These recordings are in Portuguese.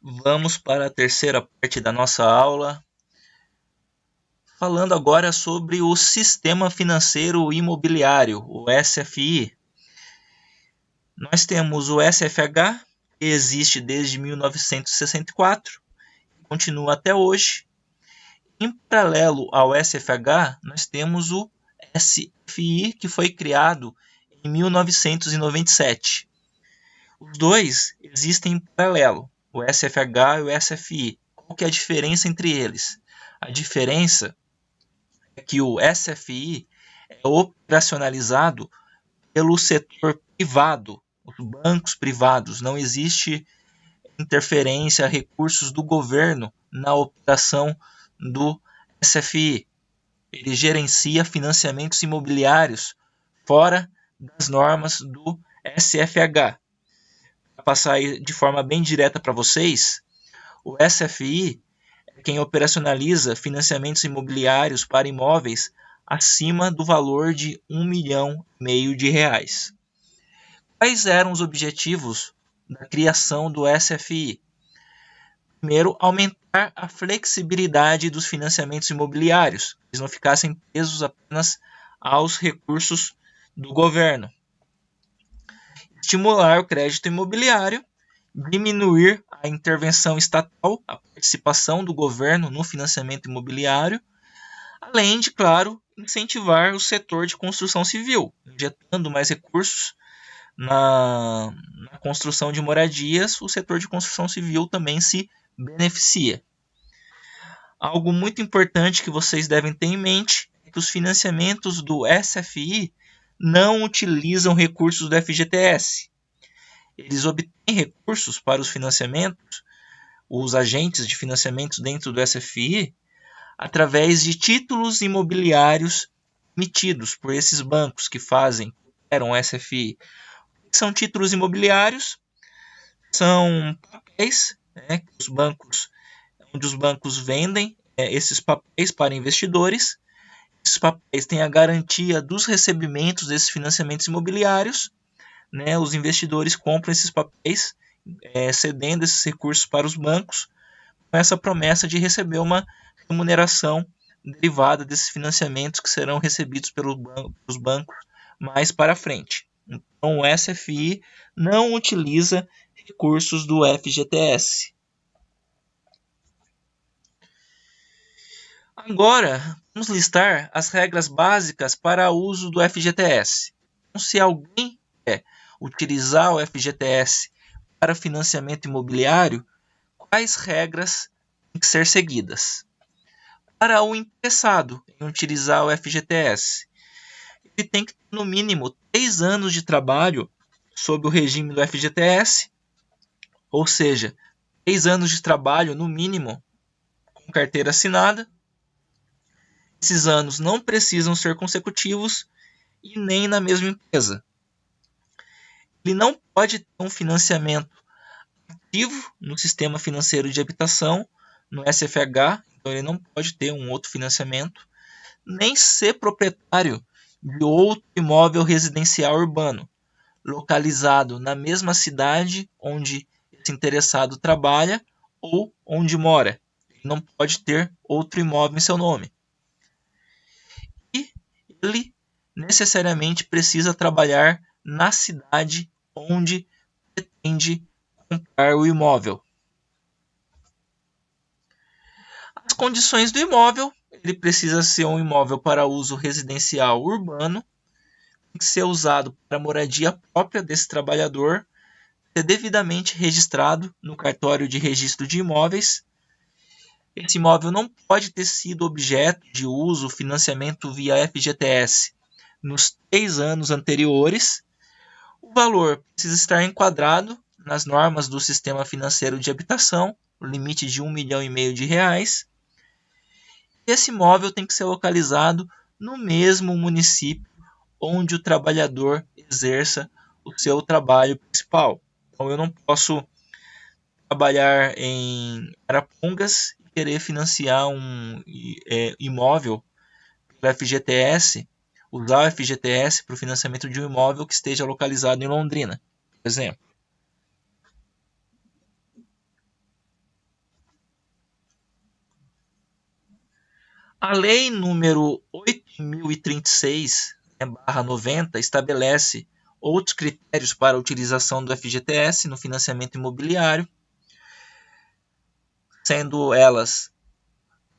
Vamos para a terceira parte da nossa aula, falando agora sobre o Sistema Financeiro Imobiliário, o SFI. Nós temos o SFH, que existe desde 1964 e continua até hoje. Em paralelo ao SFH, nós temos o SFI, que foi criado em 1997. Os dois existem em paralelo, o SFH e o SFI. Qual que é a diferença entre eles? A diferença é que o SFI é operacionalizado pelo setor privado, os bancos privados. Não existe interferência, recursos do governo na operação do SFI. Ele gerencia financiamentos imobiliários fora das normas do SFH. Para passar de forma bem direta para vocês, o SFI é quem operacionaliza financiamentos imobiliários para imóveis acima do valor de R$ 1,5 milhão. Quais eram os objetivos da criação do SFI? Primeiro, aumentar a flexibilidade dos financiamentos imobiliários, que eles não ficassem presos apenas aos recursos do governo. Estimular o crédito imobiliário, diminuir a intervenção estatal, a participação do governo no financiamento imobiliário, além de, claro, incentivar o setor de construção civil, injetando mais recursos na construção de moradias. O setor de construção civil também se beneficia. Algo muito importante que vocês devem ter em mente é que os financiamentos do SFI não utilizam recursos do FGTS. Eles obtêm recursos para os financiamentos, os agentes de financiamentos dentro do SFI, através de títulos imobiliários emitidos por esses bancos que operam o SFI. São títulos imobiliários, são papéis, onde os bancos vendem esses papéis para investidores. Esses papéis têm a garantia dos recebimentos desses financiamentos imobiliários. Os investidores compram esses papéis, cedendo esses recursos para os bancos, com essa promessa de receber uma remuneração derivada desses financiamentos que serão recebidos pelos bancos mais para frente. Então, o SFI não utiliza recursos do FGTS. Agora, vamos listar as regras básicas para o uso do FGTS. Então, se alguém quer utilizar o FGTS para financiamento imobiliário, quais regras têm que ser seguidas? Para o interessado em utilizar o FGTS, ele tem que ter no mínimo 3 anos de trabalho sob o regime do FGTS, ou seja, 3 anos de trabalho no mínimo com carteira assinada. Esses anos não precisam ser consecutivos e nem na mesma empresa. Ele não pode ter um financiamento ativo no sistema financeiro de habitação, no SFH, então ele não pode ter um outro financiamento, nem ser proprietário de outro imóvel residencial urbano, localizado na mesma cidade onde esse interessado trabalha ou onde mora. Ele não pode ter outro imóvel em seu nome. E ele necessariamente precisa trabalhar na cidade onde pretende comprar o imóvel. As condições do imóvel: ele precisa ser um imóvel para uso residencial urbano, tem que ser usado para moradia própria desse trabalhador, ser devidamente registrado no cartório de registro de imóveis. Esse imóvel não pode ter sido objeto de uso, financiamento via FGTS nos 3 anos anteriores. O valor precisa estar enquadrado nas normas do sistema financeiro de habitação, o limite de R$ 1,5 milhão. Esse imóvel tem que ser localizado no mesmo município onde o trabalhador exerça o seu trabalho principal. Então, eu não posso trabalhar em Arapongas e querer financiar um imóvel pelo FGTS, usar o FGTS para o financiamento de um imóvel que esteja localizado em Londrina, por exemplo. A lei número 8.036/90 estabelece outros critérios para a utilização do FGTS no financiamento imobiliário, sendo elas: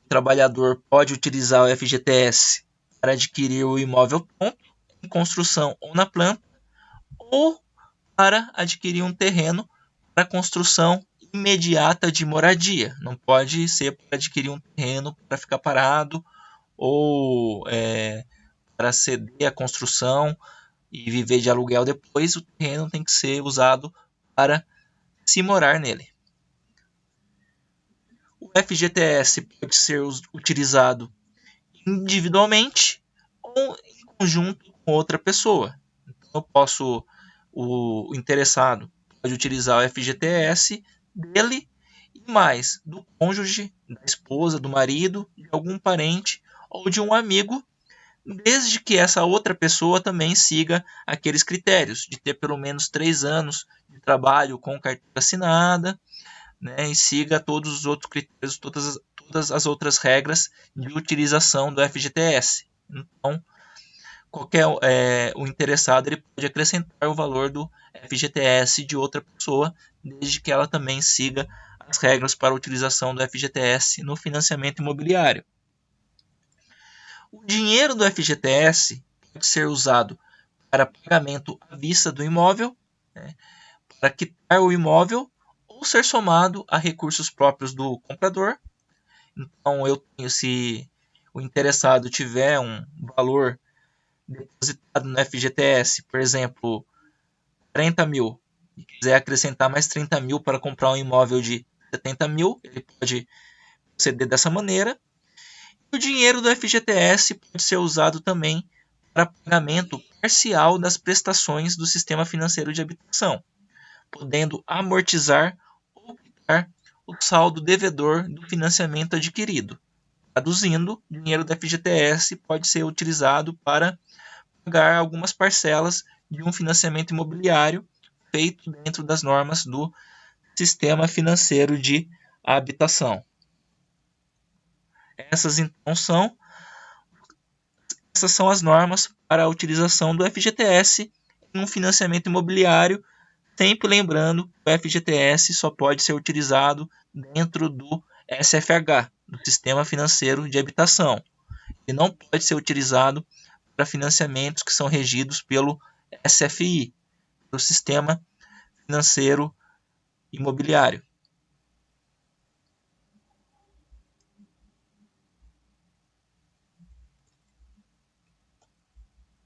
o trabalhador pode utilizar o FGTS para adquirir o imóvel pronto, em construção ou na planta, ou para adquirir um terreno para construção imediata de moradia. Não pode ser para adquirir um terreno para ficar parado ou para ceder a construção e viver de aluguel depois. O terreno tem que ser usado para se morar nele. O FGTS pode ser utilizado individualmente ou em conjunto com outra pessoa. Então, o interessado pode utilizar o FGTS dele e mais do cônjuge, da esposa, do marido, de algum parente ou de um amigo, desde que essa outra pessoa também siga aqueles critérios de ter pelo menos 3 anos de trabalho com carteira assinada, né, e siga todos os outros critérios, todas as outras regras de utilização do FGTS. Então, o interessado ele pode acrescentar o valor do FGTS de outra pessoa, desde que ela também siga as regras para a utilização do FGTS no financiamento imobiliário. O dinheiro do FGTS pode ser usado para pagamento à vista do imóvel, né, para quitar o imóvel ou ser somado a recursos próprios do comprador. Então, se o interessado tiver um valor depositado no FGTS, por exemplo, 40 mil, e quiser acrescentar mais 30 mil para comprar um imóvel de 70 mil, ele pode proceder dessa maneira. O dinheiro do FGTS pode ser usado também para pagamento parcial das prestações do sistema financeiro de habitação, podendo amortizar ou quitar o saldo devedor do financiamento adquirido. Traduzindo, o dinheiro do FGTS pode ser utilizado para pagar algumas parcelas de um financiamento imobiliário feito dentro das normas do sistema financeiro de habitação. Essas são as normas para a utilização do FGTS em um financiamento imobiliário, sempre lembrando que o FGTS só pode ser utilizado dentro do SFH, do Sistema Financeiro de Habitação, e não pode ser utilizado para financiamentos que são regidos pelo SFI, o Sistema Financeiro Imobiliário.